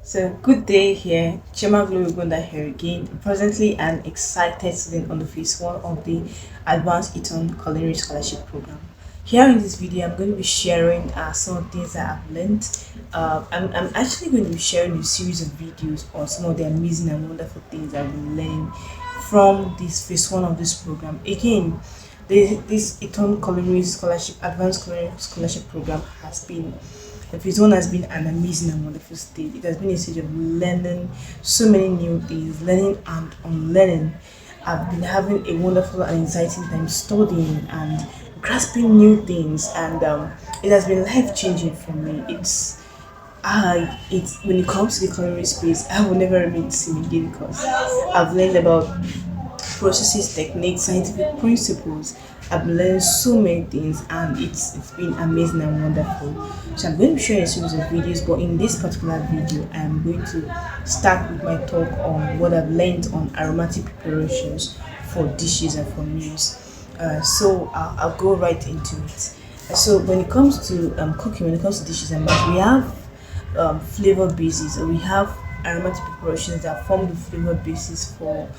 So, good day here. Chema Glorigunda here again. Presently, an excited student on the phase one of the Advanced Eton Culinary Scholarship Program. Here in this video, I'm going to be sharing some of the things that I've learned. I'm actually going to be sharing a series of videos on some of the amazing and wonderful things I've been learning from this phase one of this program. Again, this Eton Culinary Scholarship, Advanced Culinary Scholarship Program has been the phase one has been an amazing and wonderful stage. It has been a stage of learning so many new things, learning and unlearning. I've been having a wonderful and exciting time studying and grasping new things, and it has been life changing for me. It's when it comes to the culinary space, I will never remain the same again because I've learned about processes, techniques, scientific principles. I've learned so many things and it's been amazing and wonderful. So I'm going to share a series of videos, but in this particular video, I am going to start with my talk on what I've learned on aromatic preparations for dishes and for meals. So I'll go right into it. So when it comes to cooking, when it comes to dishes and meals, we have flavor bases, or we have aromatic preparations that form the flavor basis for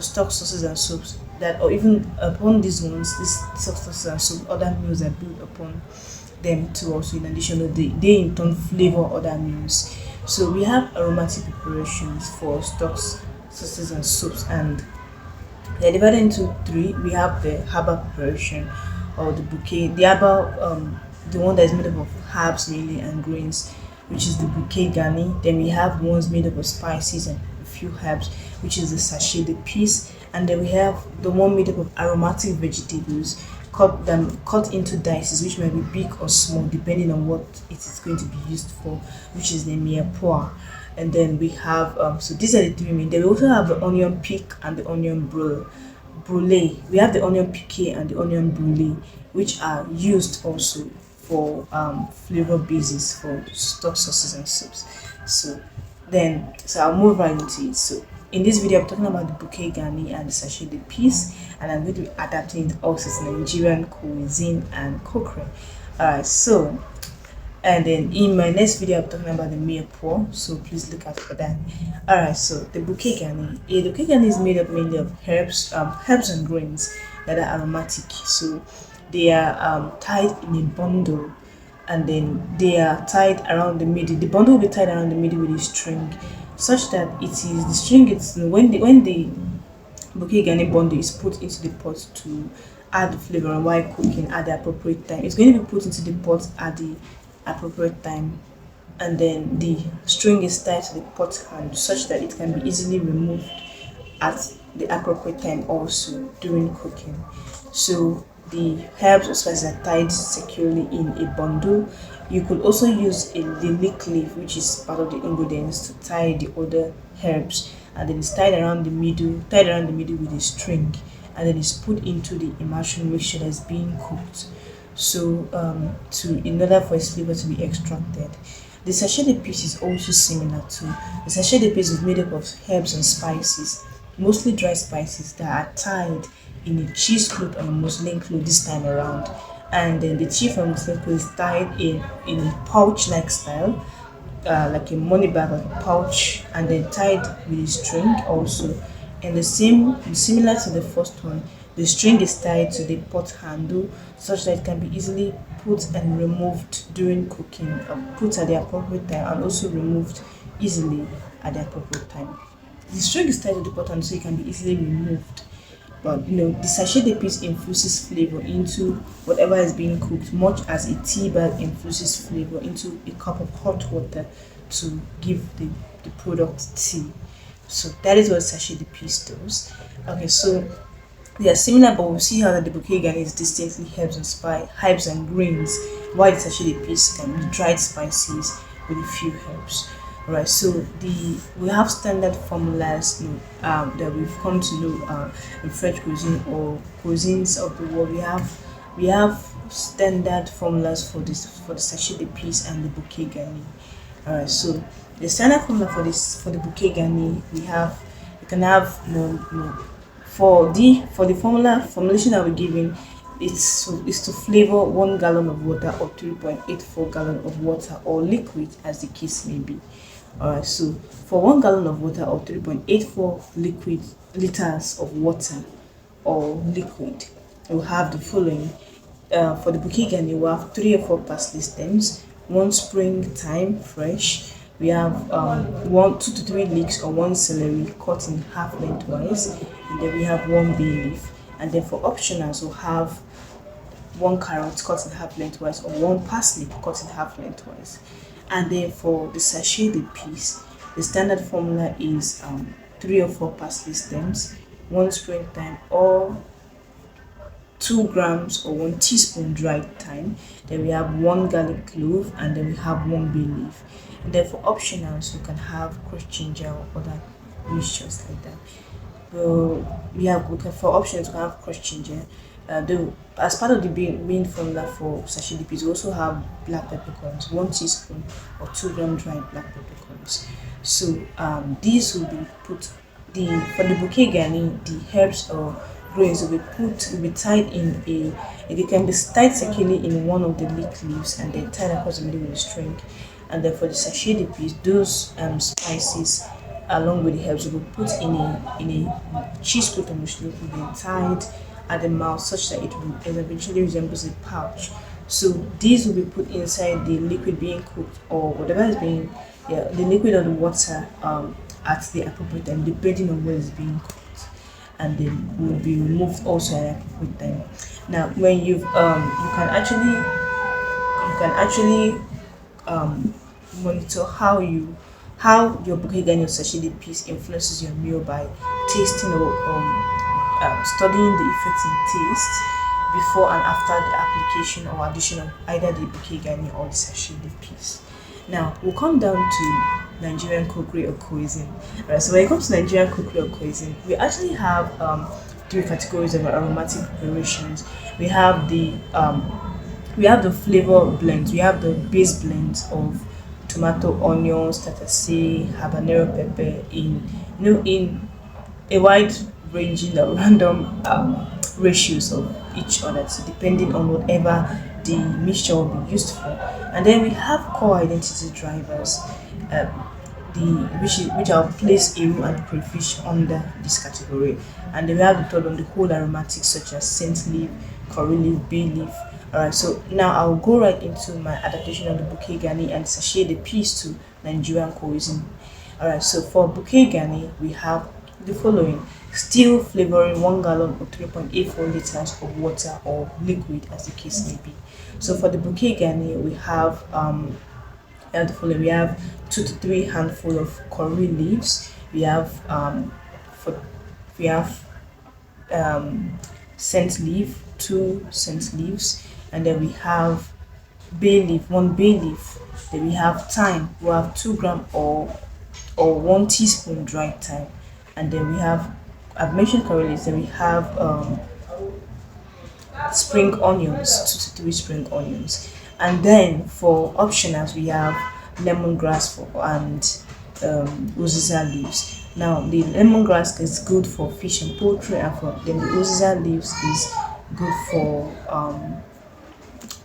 stock sauces and soups, that or even upon these ones, these stock sauces and soup, other meals are built upon them too. Also, in addition, they in turn flavor other meals. So we have aromatic preparations for stocks, sauces and soups, and they're divided into three. We have the herbal preparation, or the bouquet. The herbal, the one that is made up of herbs mainly and grains, which is the bouquet garni. Then we have ones made up of spices and a few herbs, which is the sachet, the piece. And then we have the one made up of aromatic vegetables, cut into dices, which might be big or small depending on what it is going to be used for, which is the mirepoix. And then we have so these are the three main. Then we also have the onion pick and the onion brulee. We have the onion piqué and the onion brulee, which are used also for flavor bases for stock sauces and soups. So I'll move right into it. So in this video, I'm talking about the bouquet garni and the sachet de piece, and I'm going to be adapting it also to Nigerian cuisine and cookery. Alright, so and then in my next video, I'm talking about the mirepoix, so please look out for that. Alright, so the bouquet garni. The bouquet garni is made up mainly of herbs and grains that are aromatic. So they are tied in a bundle, and then they are tied around the middle. The bundle will be tied around the middle with a string, such that it is the string. It's when the bouquet garni bundle is put into the pot to add the flavor, and while cooking at the appropriate time, it's going to be put into the pot at the appropriate time, and then the string is tied to the pot hand such that it can be easily removed at the appropriate time also during cooking. So the herbs or spices are tied securely in a bundle. You could also use a lily leaf, which is part of the ingredients, to tie the other herbs, and then it's tied around the middle with a string, and then it's put into the emulsion mixture that's being cooked. So to in order for its flavor to be extracted. The sachet de piece is also similar to the sachet de piece is made up of herbs and spices, mostly dry spices that are tied in a cheesecloth or a muslin cloth this time around. And then the chief and muslin cloth is tied in a pouch-like style, like a money bag, like a pouch, and then tied with a string also. And the same, similar to the first one, the string is tied to the pot handle such that it can be easily put and removed during cooking, put at the appropriate time, and also removed easily at the appropriate time. The string is tied to the pot handle so it can be easily removed. But the sachet de piece infuses flavor into whatever is being cooked, much as a tea bag infuses flavor into a cup of hot water to give the product tea. So that is what sachet de piece does. Okay, so they are similar, but we'll see how that the bouquet garni is distinctly herbs and grains, while the sachet de piece can be dried spices with a few herbs. Alright, so we have standard formulas that we've come to know in French cuisine or cuisines of the world. We have standard formulas for the sachet de piece and the bouquet garni. Alright, so the standard formula for the bouquet garni, we can have for the formulation that we're giving, It's to flavor 1 gallon of water or 3.84 gallon of water or liquid as the case may be. Alright, so for 1 gallon of water or 3.84 liquid liters of water or liquid, we'll have the following. For the bouquet garni, we have 3 or 4 parsley stems, one springtime fresh. We have 1, 2 to 3 leeks or one celery cut in half lengthwise, and then we have one bay leaf. And then for optionals, we'll have one carrot cut in half lengthwise or one parsley cut in half lengthwise. And then for the sachet the piece, the standard formula is 3 or 4 parsley stems, one springtime or 2 grams or 1 teaspoon dried thyme. Then we have one garlic clove, and then we have one bay leaf. And then for optionals, you can have crushed ginger or other mixtures like that. For options we can have crushed ginger. As part of the main formula for sachet dippies, we also have black peppercorns, 1 teaspoon or 2 gram dried black peppercorns. So these will be put the for the bouquet garni, the herbs or grains will be tied in they can be tied securely in one of the leek leaves and then tied across the middle with a string. And then for the sachet dippies, those spices along with the herbs will be put in a cheese coat or mushroom will be tied at the mouth such that it eventually resembles a pouch. So these will be put inside the liquid being cooked or whatever is being, yeah, the liquid or the water at the appropriate time depending on what is being cooked, and then will be removed also at the appropriate time. Now when you can actually monitor how your bouquet garni or sachet piece influences your meal by tasting or studying the effects in taste before and after the application or addition of either the bouquet garni or the sachet piece. Now we'll come down to Nigerian cookery or cuisine. Right, so when it comes to Nigerian cookery or cuisine, we actually have three categories of aromatic preparations. We have the flavor blends. We have the base blends of tomato, onions, tatasay, habanero pepper in a wide ranging of random ratios of each other, so depending on whatever the mixture will be used for. And then we have core identity drivers, which I'll place eru and crayfish under this category. And then we have the third one, the whole aromatics such as scent leaf, curry leaf, bay leaf. Alright, so now I'll go right into my adaptation of the bouquet garni and sachet the piece to Nigerian cuisine. Alright, so for bouquet garni, we have the following: still flavoring 1 gallon or 3.84 liters of water or liquid as the case may be. So for the bouquet garni, we have the following: we have 2 to 3 handful of curry leaves. We have for we have scent leaf, 2 scent leaves, and then we have bay leaf, 1 bay leaf. Then we have thyme. We have 2 gram or 1 teaspoon dried thyme, and then we have, I've mentioned curry leaves. Then we have spring onions, 2 to 3 spring onions, and then for optionals we have lemongrass and uziza leaves. Now the lemongrass is good for fish and poultry, and then the uziza leaves is good for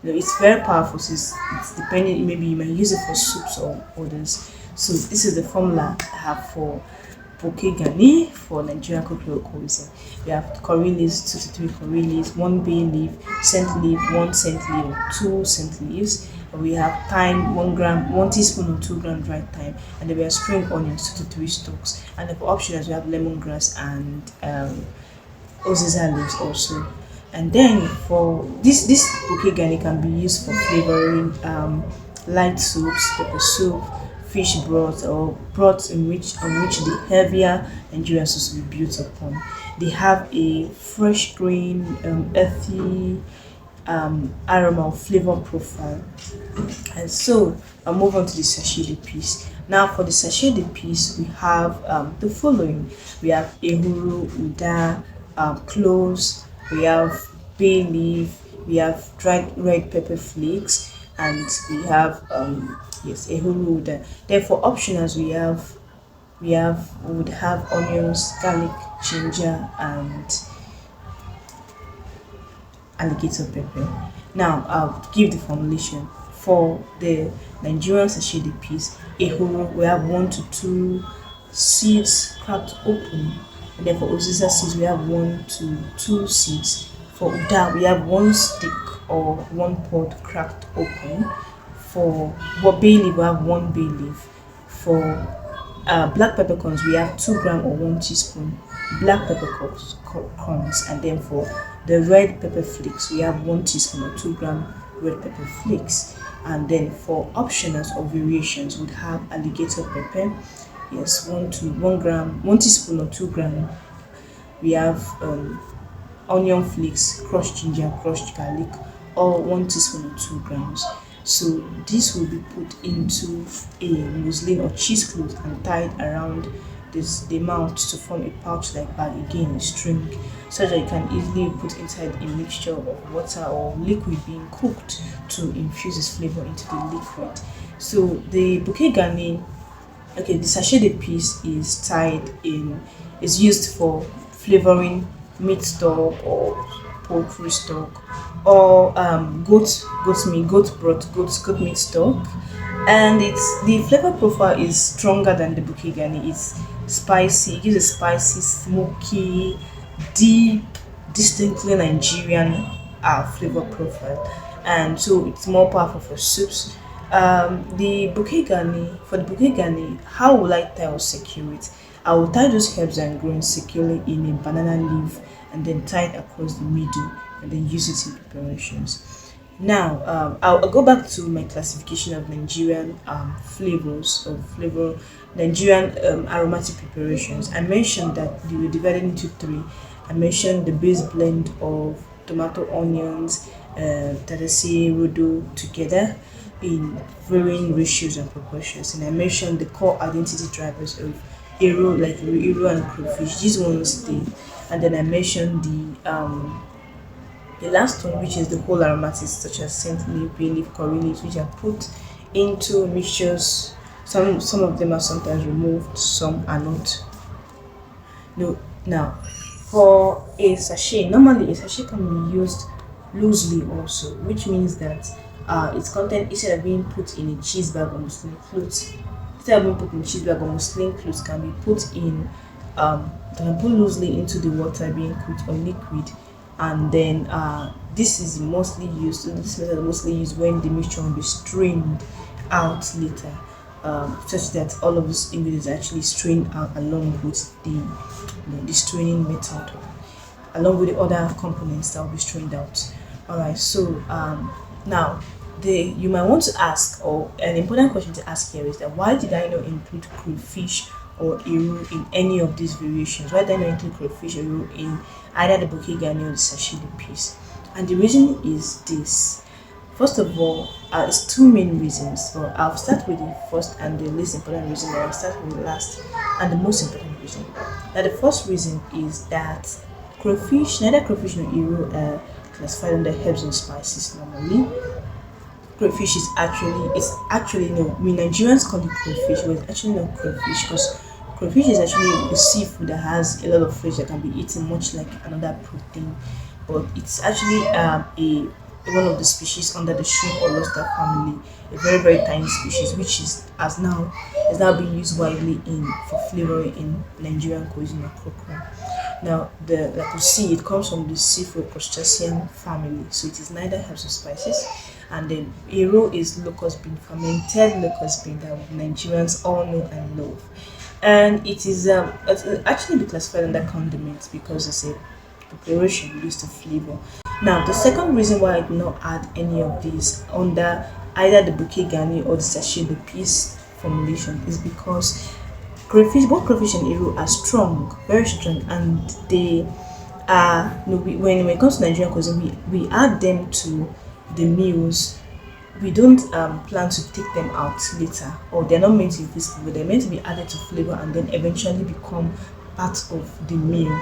it's very powerful. So it's depending, maybe you might use it for soups or others. So this is the formula I have for bouquet garni for Nigerian cookery or cuisine. We have curry leaves, 2 to 3 curry leaves, 1 bay leaf, scent leaf, 1 scent leaf, or 2 scent leaves. And we have thyme, 1 gram, 1 teaspoon or 2 gram dried thyme, and then we have spring onions, 2 to 3 stalks. And then for options, we have lemongrass and uziza leaves also. And then for this bouquet garni can be used for flavoring light soups, pepper soup, fish broth, or broths on which the heavier Nigerian sauce will be built upon. They have a fresh green, earthy aroma or flavor profile. And so I'll move on to the sachet piece. Now for the sachet piece, we have the following: we have ehuru, uda, cloves, we have bay leaf, we have dried red pepper flakes, and we have yes, ehuru uda. Then for optionals, we would have onions, garlic, ginger, alligator pepper. Now I'll give the formulation. For the Nigerian sachet piece, a whole, we have 1 to 2 seeds cracked open, and then for Oziza seeds we have 1 to 2 seeds. For Uda we have 1 stick or 1 pod cracked open. For what bay leaf we have 1 bay leaf. For black peppercorns we have 2 gram or 1 teaspoon black peppercorns, and then for the red pepper flakes we have 1 teaspoon or 2 gram red pepper flakes. And then for optionals or variations would have alligator pepper, yes, 1 to 1 gram, 1 teaspoon or 2 gram. We have onion flakes, crushed ginger, crushed garlic, or 1 teaspoon or 2 grams. So this will be put into a muslin or cheesecloth and tied around the mouth to form a pouch-like bag, again a string, so that you can easily put inside a mixture of water or liquid being cooked to infuse its flavor into the liquid. So the bouquet garni, okay, the sachet piece is used for flavoring meat stock or poultry stock, or goat meat, goat broth, goat meat stock. And the flavor profile is stronger than the bouquet garni. It's spicy, it gives a spicy, smoky, deep, distinctly Nigerian flavor profile, and so it's more powerful for soups. The bouquet garni, for the bouquet garni, how will I tie or secure it? I will tie those herbs and grains securely in a banana leaf and then tie it across the middle and then use it in preparations. Now, I'll go back to my classification of Nigerian flavors of flavor, Nigerian aromatic preparations. I mentioned that they were divided into three. I mentioned the base blend of tomato, onions, tatase, rodo together in varying ratios and proportions. And I mentioned the core identity drivers of Aero, like Aero and crayfish. These ones stay. And then I mentioned the last one, which is the whole aromatics such as scent leaf, bay leaf, curry leaves, which are put into mixtures. Some of them are sometimes removed, some are not. No, now for a sachet, normally a sachet can be used loosely also, which means that its content, instead of being put in a cheese bag or muslin cloth, can be put in can put loosely into the water being cooked or liquid, and then this is mostly used. This method is mostly used when the mixture will be strained out later, such that all of these ingredients are actually strained out along with the straining method, along with the other components that will be strained out. All right. So now you might want to ask, or an important question to ask here is that why did I not include crayfish or eru in any of these variations? Why did I not include crayfish or eru in either the bouquet garni or the sachet piece? And the reason is this. First of all, it's two main reasons. So I'll start with the first and the least important reason, and I'll start with the last and the most important reason. Now, the first reason is that neither crayfish nor eru are classified under herbs and spices normally. Crayfish is actually no, we Nigerians call it crayfish, but it's actually not crayfish, because crayfish is actually a seafood that has a lot of fish that can be eaten much like another protein, but it's actually a one of the species under the shrimp or lobster family, a very very tiny species, which is now being used widely for flavoring in Nigerian cuisine or okra. Now, like you see, it comes from the seafood crustacean family, so it is neither herbs or spices. And then Ero is locust bean, fermented locust bean that Nigerians all know and love. And it's actually be classified under condiments because it's a preparation used to flavor. Now, the second reason why I did not add any of these under either the bouquet garni or the sachet the piece formulation is because both crayfish and Ero are strong, very strong, and they are, when it comes to Nigerian cuisine, we add them to the meals. We don't plan to take them out later, or they're not meant to be flavor. They're meant to be added to flavor and then eventually become part of the meal.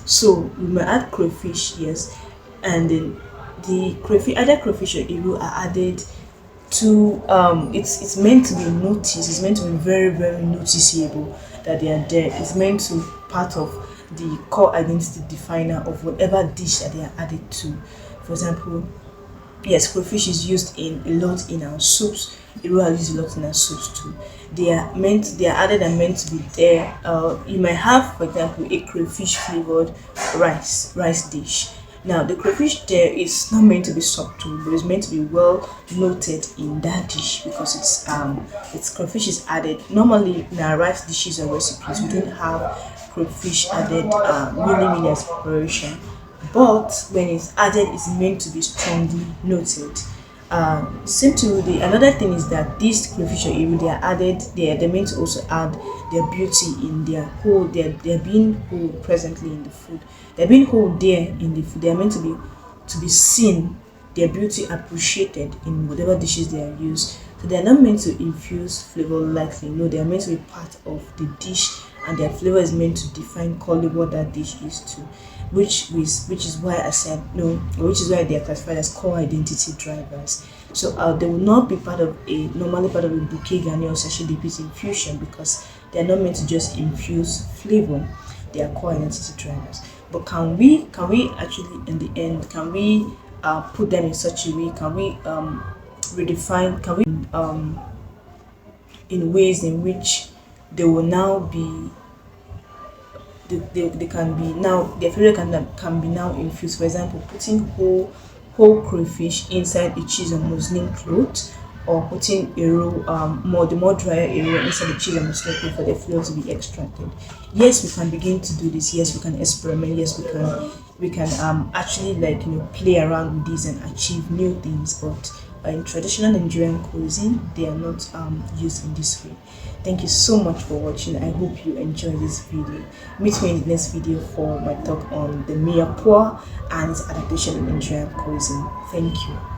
So we may add crayfish, yes, and then either crayfish or Ero are added to it's meant to be noticed. It's meant to be very very noticeable that they are there. It's meant to part of the core identity definer of whatever dish that they are added to. For example, yes, crayfish is used in a lot in our soups. Iro are used a lot in our soups too. They are added and meant to be there. You might have, for example, a crayfish flavored rice dish. Now the crayfish there is not meant to be subtle, but it's meant to be well noted in that dish because it's crayfish is added. Normally in our rice dishes or recipes, we don't have crayfish added really as preparation, but when it's added, it's meant to be strongly noted. Same to the another thing is that these crayfish or eel, they are added. They're meant to also add their beauty in their whole. They're being whole presently in the food. They're being whole there in the food. They are meant to be seen, their beauty appreciated in whatever dishes they are used. So they are not meant to infuse flavor lightly. No, they are meant to be part of the dish, and their flavor is meant to define clearly what that dish is to. Which is why I said no, which is why they are classified as core identity drivers. So they will not be normally part of a bouquet garni or sachet dipis infusion because they are not meant to just infuse flavor. They are core identity drivers. But can we actually in the end can we put them in such a way? Can we redefine? Can we in ways in which they will now be they can be now their flavor can be now infused. For example, putting whole crayfish inside a cheese and muslin cloth, or putting a roll the more drier a roll inside the cheese and muslin cloth for the flavor to be extracted. Yes, we can begin to do this. Yes, we can experiment. Yes, we can actually play around with this and achieve new things. But in traditional Nigerian cuisine, they are not used in this way. Thank you so much for watching. I hope you enjoyed this video. Meet me in the next video for my talk on the Mia and its adaptation in Nigerian cuisine. Thank you.